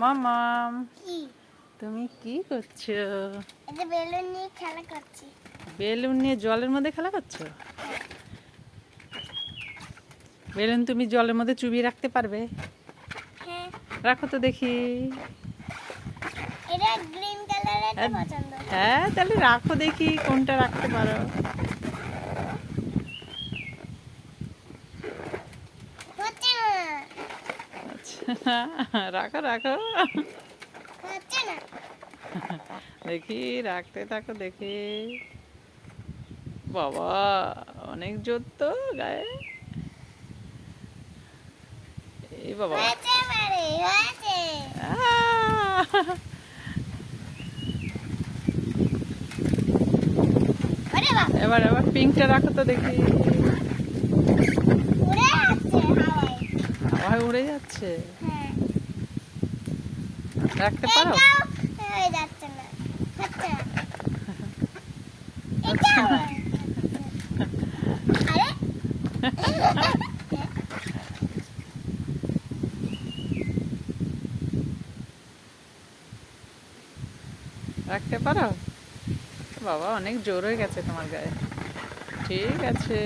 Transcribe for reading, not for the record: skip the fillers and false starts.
মামাম, কি? তুমি কি করছো? এটা বেলুন নিয়ে খেলা করছি। বেলুন নিয়ে জলের মধ্যে খেলা করছো? বেলুন তুমি জলের মধ্যে চুবিয়ে রাখতে পারবে? হ্যাঁ, রাখো তো দেখি। এটা গ্রিন কালারের পছন্দ। হ্যাঁ, তাহলে রাখো দেখি কোনটা রাখতে পারো। হচ্ছে না, আচ্ছা, রাখো রাখো হচ্ছে না। দেখি, রাখতে থাকো দেখি। বাবা, অনেক জোর তো গায়ে। এই বাবা, হয়েছে এবারে, হয়েছে। আহ! ওরে বাবা, এবার এবার পিঙ্কটা রাখো তো দেখি। উড়ে যাচ্ছে হাওয়ায়। হাওয়ায় উড়ে যাচ্ছে। হ্যাঁ, রাখতে পারো? এটাও হয়ে যাচ্ছে না, হচ্ছে না। আচ্ছা, এটাও আরে রাখতে পারো? বাবা, অনেক জোর হয়ে গেছে তোমার গায়ে। ঠিক আছে।